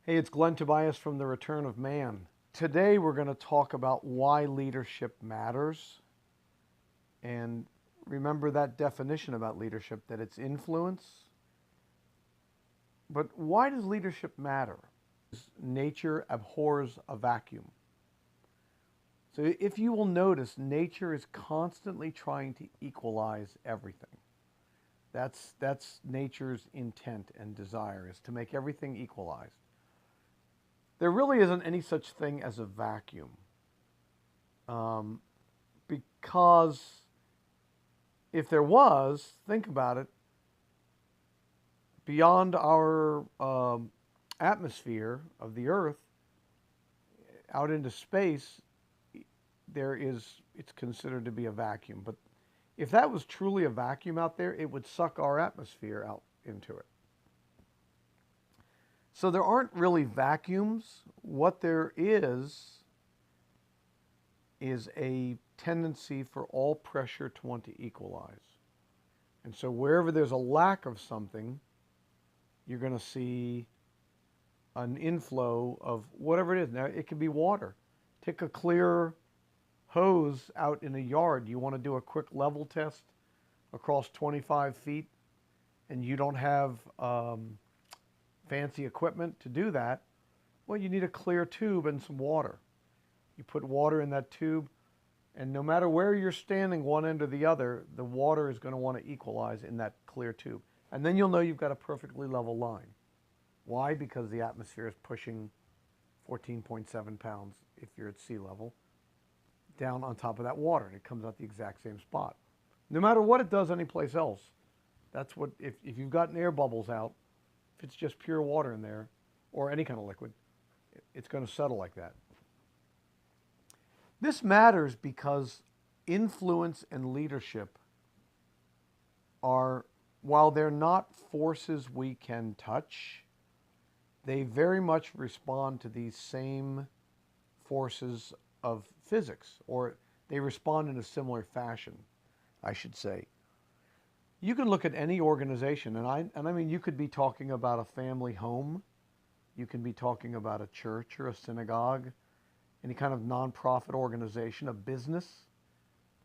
Hey, it's Glenn Tobias from The Return of Man. Today we're going to talk about why leadership matters. And remember that definition about leadership, that it's influence. But why does leadership matter? Nature abhors a vacuum. So if you will notice, nature is constantly trying to equalize everything. That's nature's intent and desire, is to make everything equalized. There really isn't any such thing as a vacuum, um, because if there was, think about it, beyond our atmosphere of the Earth, out into space, it's considered to be a vacuum. But if that was truly a vacuum out there, it would suck our atmosphere out into it. So there aren't really vacuums. What there is a tendency for all pressure to want to equalize. And so wherever there's a lack of something, you're going to see an inflow of whatever it is. Now, it could be water. Take a clear hose out in a yard. You want to do a quick level test across 25 feet, and you don't have fancy equipment to do that. Well, you need a clear tube and some water. You put water in that tube, and no matter where you're standing, one end or the other, the water is going to want to equalize in that clear tube. And then you'll know you've got a perfectly level line. Why? Because the atmosphere is pushing 14.7 pounds, if you're at sea level, down on top of that water, and it comes out the exact same spot. No matter what it does anyplace else, that's what, if you've gotten air bubbles out, if it's just pure water in there, or any kind of liquid, it's going to settle like that. This matters because influence and leadership are, while they're not forces we can touch, they very much respond to these same forces of physics, or they respond in a similar fashion, I should say. You can look at any organization, and I mean, you could be talking about a family home, you can be talking about a church or a synagogue, any kind of nonprofit organization, a business,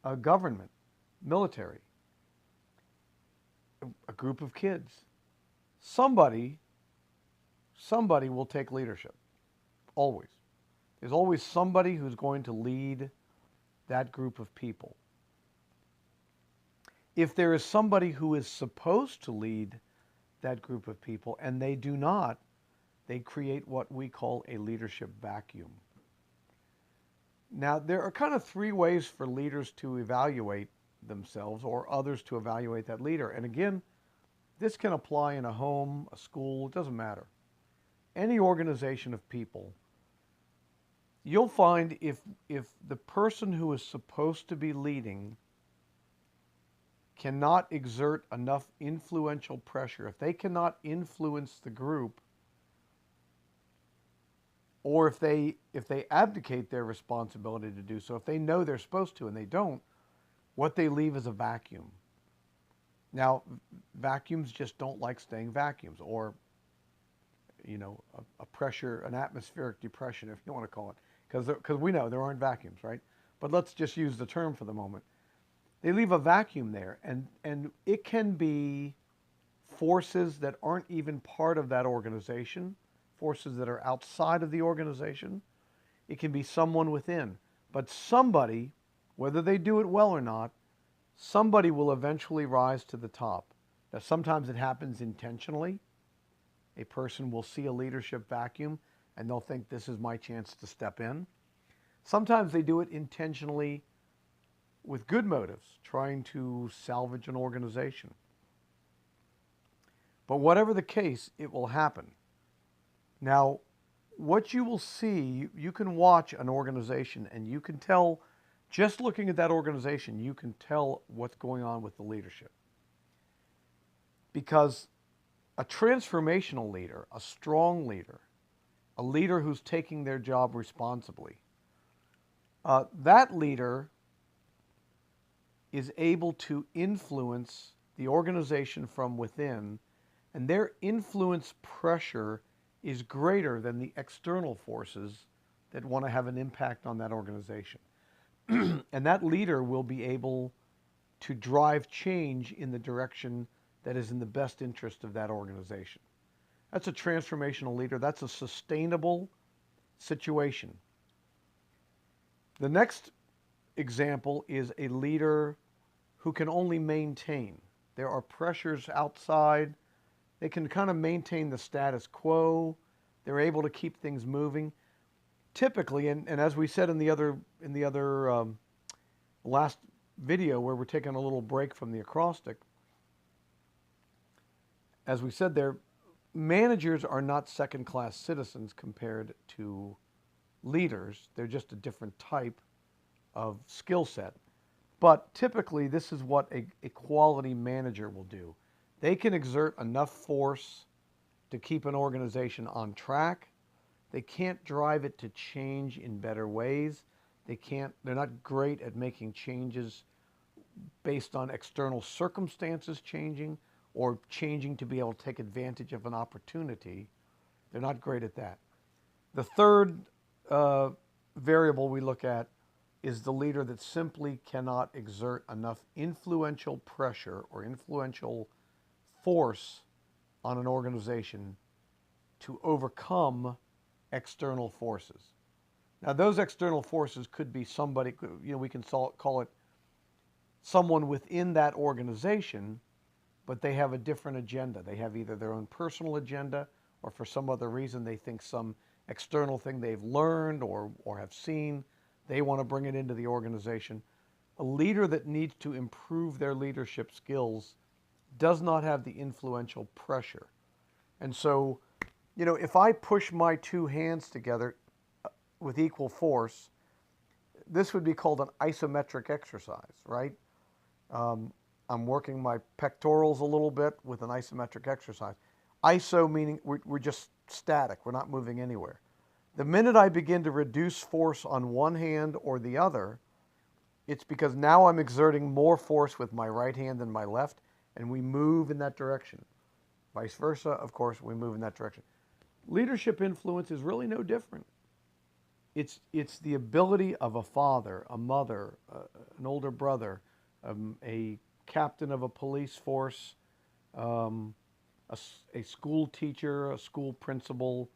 a government, military, a group of kids. Somebody will take leadership. Always. There's always somebody who's going to lead that group of people. If there is somebody who is supposed to lead that group of people and they do not, they create what we call a leadership vacuum. Now, there are kind of three ways for leaders to evaluate themselves, or others to evaluate that leader. And again, this can apply in a home, a school, it doesn't matter. Any organization of people, you'll find if the person who is supposed to be leading cannot exert enough influential pressure, if they cannot influence the group, or if they abdicate their responsibility to do so, if they know they're supposed to and they don't, what they leave is a vacuum. Now, vacuums just don't like staying vacuums, or a pressure, an atmospheric depression, if you want to call it, because we know there aren't vacuums, right? But let's just use the term for the moment. They leave a vacuum there, and it can be forces that aren't even part of that organization, forces that are outside of the organization. It can be someone within. But somebody, whether they do it well or not, somebody will eventually rise to the top. Now, sometimes it happens intentionally. A person will see a leadership vacuum and they'll think, this is my chance to step in. Sometimes they do it intentionally with good motives, trying to salvage an organization. But whatever the case, it will happen. Now, what you will see, you can watch an organization and you can tell, just looking at that organization, you can tell what's going on with the leadership. Because a transformational leader, a strong leader, a leader who's taking their job responsibly, that leader is able to influence the organization from within, and their influence pressure is greater than the external forces that want to have an impact on that organization. And that leader will be able to drive change in the direction that is in the best interest of that organization. That's a transformational leader. That's a sustainable situation. The next example is a leader who can only maintain. There are pressures outside. They can kind of maintain the status quo. They're able to keep things moving. Typically, and as we said in the other last video where we're taking a little break from the acrostic, as we said there, managers are not second-class citizens compared to leaders. They're just a different type of skill set. But typically, this is what a quality manager will do. They can exert enough force to keep an organization on track. They can't drive it to change in better ways. They're not great at making changes based on external circumstances changing or changing to be able to take advantage of an opportunity. They're not great at that. The third variable we look at is the leader that simply cannot exert enough influential pressure or influential force on an organization to overcome external forces. Now, those external forces could be somebody, we can call it someone within that organization, but they have a different agenda. They have either their own personal agenda or for some other reason they think some external thing they've learned or have seen, they want to bring it into the organization. A leader that needs to improve their leadership skills does not have the influential pressure. And so, if I push my two hands together with equal force, this would be called an isometric exercise, right? I'm working my pectorals a little bit with an isometric exercise. Iso meaning we're just static. We're not moving anywhere. The minute I begin to reduce force on one hand or the other, it's because now I'm exerting more force with my right hand than my left, and we move in that direction. Vice versa, of course, we move in that direction. Leadership influence is really no different. It's the ability of a father, a mother, an older brother, a captain of a police force, a school teacher, a school principal,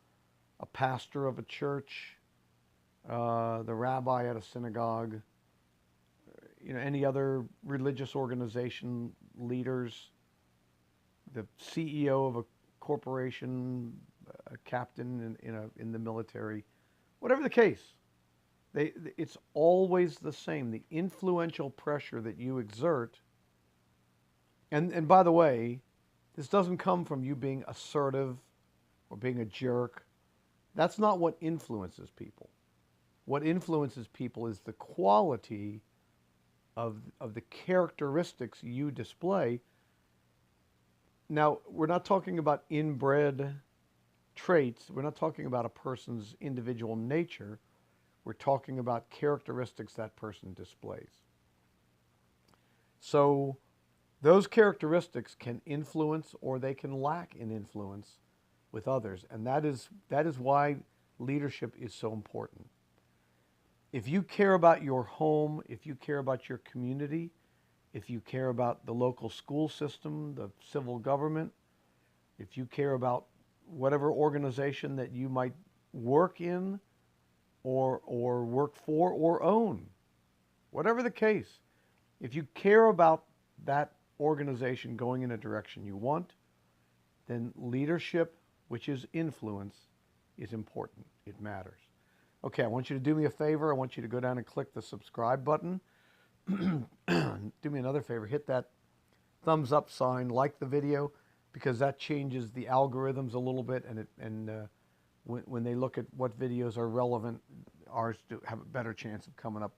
a pastor of a church, the rabbi at a synagogue, any other religious organization, leaders, the CEO of a corporation, a captain in the military, whatever the case, it's always the same. The influential pressure that you exert, and by the way, this doesn't come from you being assertive or being a jerk. That's not what influences people. What influences people is the quality of the characteristics you display. Now, we're not talking about inbred traits. We're not talking about a person's individual nature. We're talking about characteristics that person displays. So those characteristics can influence or they can lack in influence with others. And that is why leadership is so important. If you care about your home, if you care about your community, if you care about the local school system, the civil government, if you care about whatever organization that you might work in or work for or own, whatever the case, if you care about that organization going in a direction you want, then leadership, which is influence, is important. It matters. Okay, I want you to do me a favor. I want you to go down and click the subscribe button. Do me another favor. Hit that thumbs up sign, like the video, because that changes the algorithms a little bit, and when they look at what videos are relevant, ours do have a better chance of coming up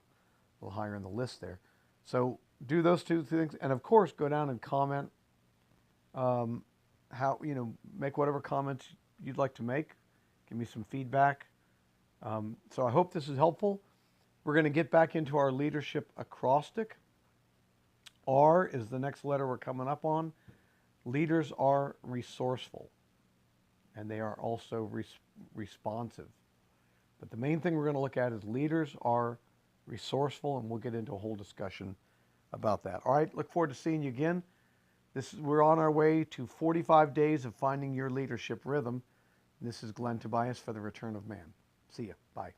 a little higher in the list there. So do those two things, and of course, go down and comment. Make whatever comments you'd like to make. Give me some feedback. So I hope this is helpful. We're going to get back into our leadership acrostic. R is the next letter we're coming up on. Leaders are resourceful. and they are also responsive. But the main thing we're going to look at is leaders are resourceful, and we'll get into a whole discussion about that. All right, look forward to seeing you again. We're on our way to 45 days of finding your leadership rhythm. This is Glenn Tobias for The Return of Man. See ya. Bye.